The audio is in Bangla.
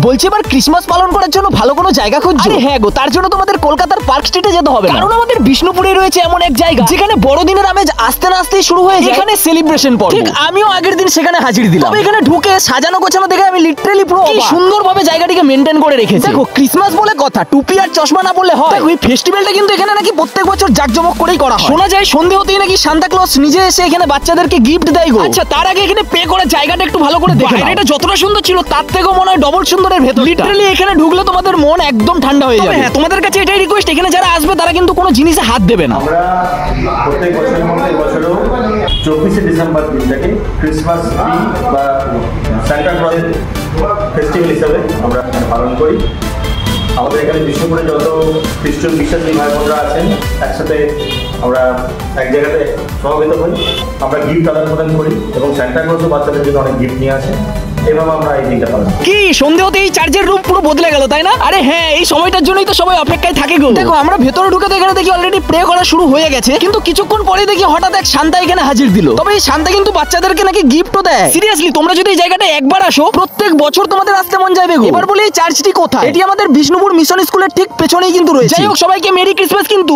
বলছি এবার ক্রিসমাস পালন করার জন্য ভালো কোনো জায়গা খুঁজছো? আরে হ্যাঁ গো, তার জন্য তোমাদের কলকাতার পার্ক স্ট্রিটে যেতে হবে, কারণ আমাদের বিষ্ণুপুরে রয়েছে এমন এক জায়গা যেখানে বড়দিনের আমেজ আসতে না আসতেই শুরু হয়ে যায়। এখানে সেলিব্রেশন পর্ব। ঠিক আমিও আগের দিন সেখানে হাজির দিলাম। তবে এখানে ঢুকে সাজানো গোছানো দেখে আমি লিটারালি পুরো কি সুন্দরভাবে জায়গাটিকে মেইনটেইন করে রেখেছে। দেখো ক্রিসমাস বলে কথা, টুপি আর চশমা না পরলে হয়? দেখো এই ফেস্টিভ্যালটা কিন্তু এখানে নাকি প্রত্যেক বছর জাঁকজমক করেই করা হয়। শোনা যায় সন্ধে হতেই নাকি সান্তা ক্লজ নিজে এসে এখানে বাচ্চাদেরকে গিফট দেয় গো। আচ্ছা তার আগে এখানে পে করার জায়গাটা একটু ভালো করে দেখে নাও। এটা যতটা সুন্দর ছিল তার থেকেও মনে হয় ডবল সুন্দরের ভেতর। লিটারালি এখানে ঢুকলে তোমাদের মন একদম ঠান্ডা হয়ে যাবে। হ্যাঁ তোমাদের কাছে এটাই রিকোয়েস্ট, এখানে যারা আসবে তারা কিন্তু কোনো জিনিসে হাত দেবে না। আমরা প্রত্যেক বছরের মতো এবছরও 24শে ডিসেম্বর দিনটাকে ক্রিসমাস ট্রি বা সান্টা ক্লজ ফেস্টিভ্যাল হিসাবে আমরা পালন করি। আমাদের এখানে বিষ্ণুপুরে যত খ্রিস্টান বিশ্বাসী ভাই বোনরা আছেন একসাথে আমরা এক জায়গাতে সমবেত হই। আমরা গিফট আদান প্রদান করি এবং সান্টা ক্লজও বাচ্চাদের জন্য অনেক গিফট নিয়ে আসে। এভাবে আমরা এই দিনটা পালন করি। কি সন্ধে হতে এই চার্চের রূপ পুরো বদলে গেল, তাই না? আরে হ্যাঁ, এই সময়টার জন্যই তো সবাই অপেক্ষায় থাকে গো। দেখো আমরা ভেতরে ঢুকে তো এখানে দেখি অলরেডি প্রে করা শুরু হয়ে গেছে, কিন্তু কিছুক্ষণ পরে দেখি হঠাৎ এক শান্তা এখানে হাজির দিল। তবে এই শান্তা কিন্তু বাচ্চাদেরকে নাকি গিফটও দেয়। সিরিয়াসলি তোমরা যদি এই জায়গাটা একবার আসো প্রত্যেক বছর তোমাদের আসতে মন যাবে গো। এবার বলি এই চার্চটি কোথায়? এটি আমাদের বিষ্ণুপুর মিশন স্কুলের ঠিক পেছনেই কিন্তু রয়েছে। যাই হোক সবাইকে মেরি ক্রিসমাস কিন্তু।